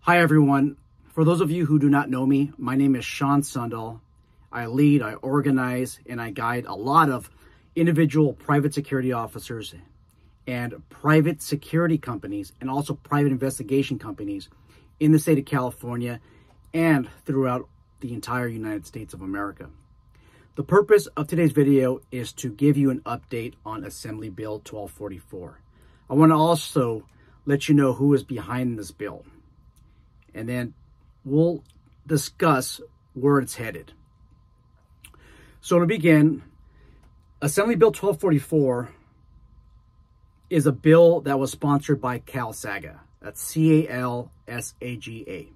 Hi, everyone. For those of you who do not know me, my name is Sean Sundal. I lead, I organize, and I guide a lot of individual private security officers and private security companies and also private investigation companies in the state of California and throughout the entire United States of America. The purpose of today's video is to give you an update on Assembly Bill 1244. I want to also let you know who is behind this bill, and then we'll discuss where it's headed. So to begin, Assembly Bill 1244 is a bill that was sponsored by CalSAGA. That's C-A-L-S-A-G-A.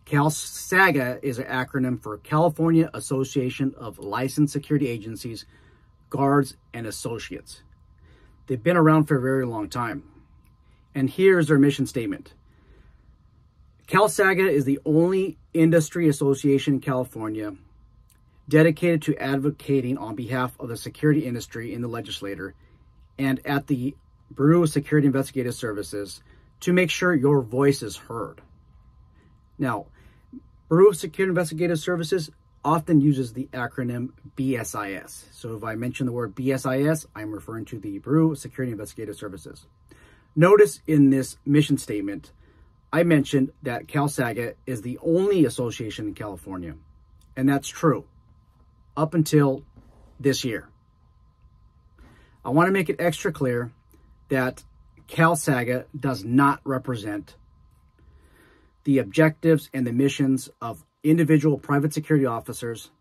CalSAGA is an acronym for California Association of Licensed Security Agencies, Guards, and Associates. They've been around for a very long time. And here's their mission statement. CalSAGA is the only industry association in California dedicated to advocating on behalf of the security industry in the legislature and at the Bureau of Security Investigative Services to make sure your voice is heard. Now, Bureau of Security Investigative Services often uses the acronym BSIS. So if I mention the word BSIS, I'm referring to the Bureau of Security Investigative Services. Notice in this mission statement, I mentioned that CalSAGA is the only association in California, and that's true up until this year. I want to make it extra clear that CalSAGA does not represent the objectives and the missions of individual private security officers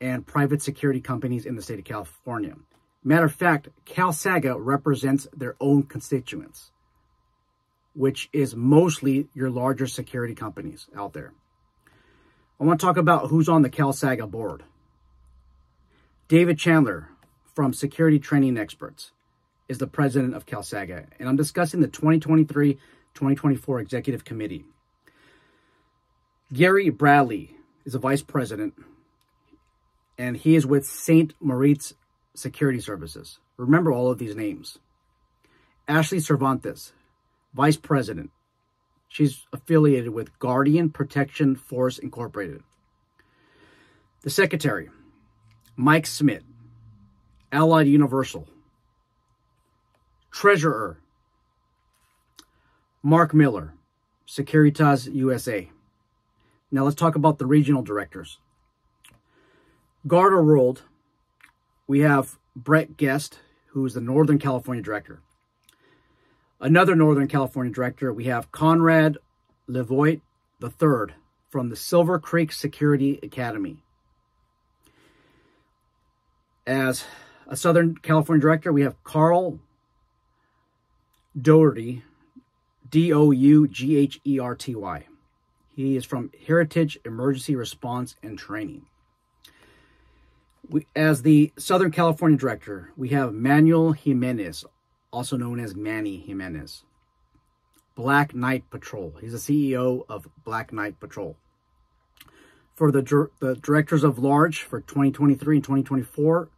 and private security companies in the state of California. Matter of fact, CalSAGA represents their own constituents, which is mostly your larger security companies out there. I want to talk about who's on the CalSAGA board. David Chandler from Security Training Experts is the president of CalSAGA, and I'm discussing the 2023-2024 Executive Committee. Gary Bradley is a vice president, and he is with St. Moritz Security Services. Remember all of these names. Ashley Cervantes, vice president. She's affiliated with Guardian Protection Force Incorporated. The secretary, Mike Smith, Allied Universal. Treasurer, Mark Miller, Securitas USA. Now let's talk about the regional directors. Garter World, we have Brett Guest, who is the Northern California director. Another Northern California director, we have Conrad Levoit III from the Silver Creek Security Academy. As a Southern California director, we have Carl Dougherty, D-O-U-G-H-E-R-T-Y. He is from Heritage Emergency Response and Training. As the Southern California director, we have Manuel Jimenez, also known as Manny Jimenez. Black Knight Patrol. He's the CEO of Black Knight Patrol. For the directors of large for 2023 and 2024,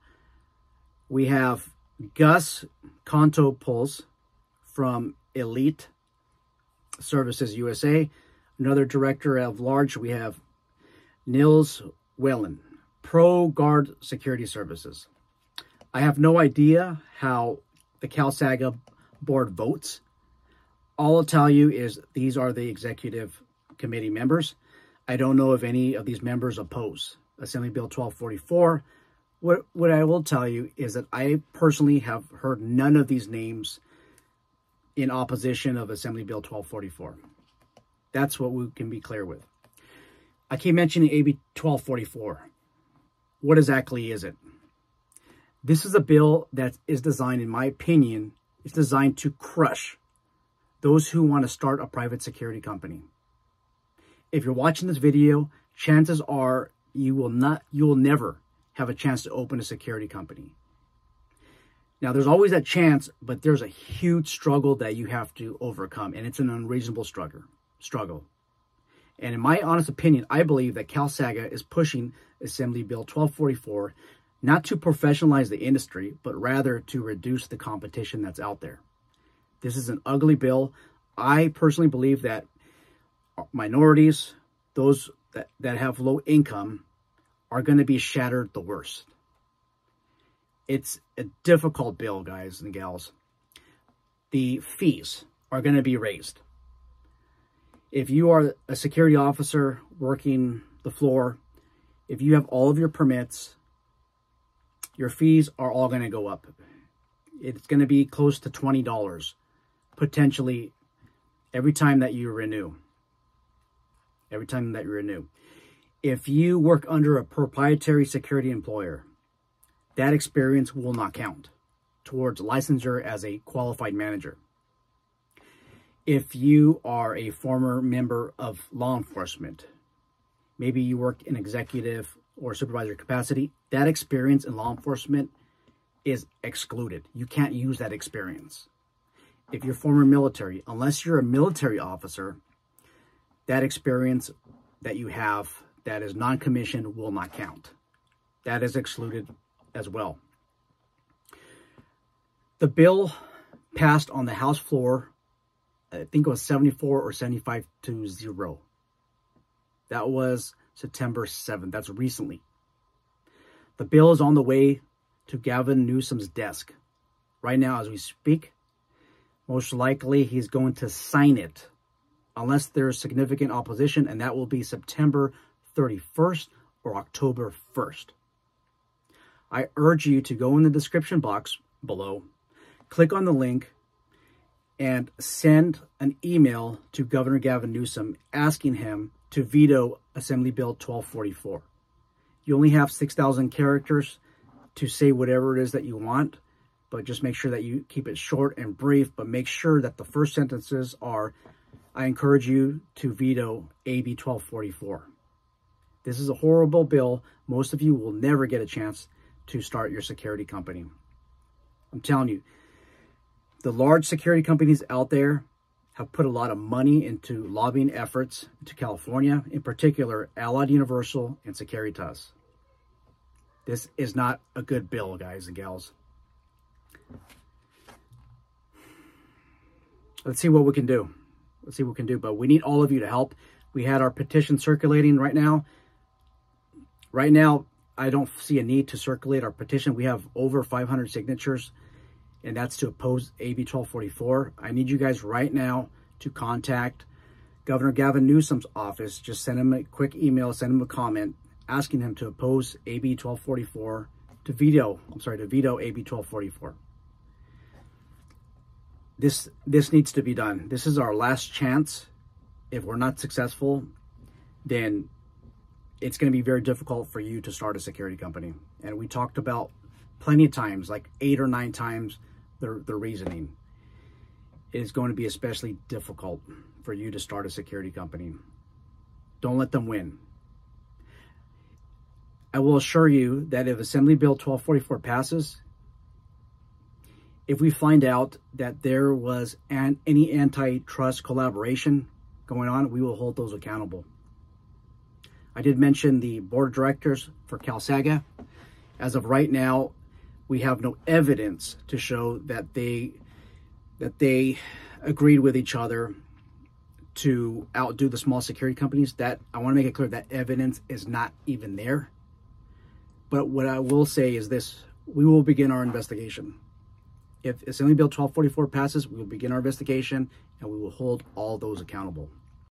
we have Gus Contopoulos from Elite Services USA. Another director of large, we have Nils Whelan, Pro Guard Security Services. I have no idea how the CalSAGA board votes. All I'll tell you is these are the executive committee members. I don't know if any of these members oppose Assembly Bill 1244. What I will tell you is that I personally have heard none of these names in opposition of Assembly Bill 1244. That's what we can be clear with. I keep mentioning AB 1244. What exactly is it? This is a bill that is designed, in my opinion, it's designed to crush those who want to start a private security company. If you're watching this video, chances are you will never have a chance to open a security company. Now, there's always that chance, but there's a huge struggle that you have to overcome, and it's an unreasonable struggle. And in my honest opinion, I believe that CalSAGA is pushing Assembly Bill 1244 not to professionalize the industry, but rather to reduce the competition that's out there. This is an ugly bill. I personally believe that minorities, those that have low income, are going to be shattered the worst. It's a difficult bill, guys and gals. The fees are going to be raised. If you are a security officer working the floor, if you have all of your permits, your fees are all going to go up. It's going to be close to $20, potentially, every time that you renew. Every time that you renew. If you work under a proprietary security employer, that experience will not count towards licensure as a qualified manager. If you are a former member of law enforcement, maybe you work in executive or supervisor capacity, that experience in law enforcement is excluded. You can't use that experience. If you're former military, unless you're a military officer, that experience that you have that is non-commissioned will not count. That is excluded as well. The bill passed on the House floor, I think it was 74 or 75 to 0. That was September 7th. That's recently. The bill is on the way to Gavin Newsom's desk. Right now, as we speak, most likely he's going to sign it unless there's significant opposition, and that will be September 31st or October 1st. I urge you to go in the description box below, click on the link, and send an email to Governor Gavin Newsom asking him to veto Assembly Bill 1244. You only have 6,000 characters to say whatever it is that you want, but just make sure that you keep it short and brief, but make sure that the first sentences are, I encourage you to veto AB 1244. This is a horrible bill. Most of you will never get a chance to start your security company. I'm telling you, the large security companies out there have put a lot of money into lobbying efforts to California, in particular, Allied Universal and Securitas. This is not a good bill, guys and gals. Let's see what we can do. Let's see what we can do, but we need all of you to help. We had our petition circulating right now. Right now, I don't see a need to circulate our petition. We have over 500 signatures, and that's to oppose AB 1244. I need you guys right now to contact Governor Gavin Newsom's office. Just send him a quick email, send him a comment, asking him to oppose AB 1244, to veto AB 1244. This needs to be done. This is our last chance. If we're not successful, then it's going to be very difficult for you to start a security company. And we talked about plenty of times, like 8 or 9 times, the reasoning. It is going to be especially difficult for you to start a security company. Don't let them win. I will assure you that if Assembly Bill 1244 passes, if we find out that there was any antitrust collaboration going on, we will hold those accountable. I did mention the board of directors for CalSaga. As of right now, we have no evidence to show that they agreed with each other to outdo the small security companies. That I want to make it clear that evidence is not even there. But what I will say is this: we will begin our investigation. If Assembly Bill 1244 passes, we will begin our investigation and we will hold all those accountable.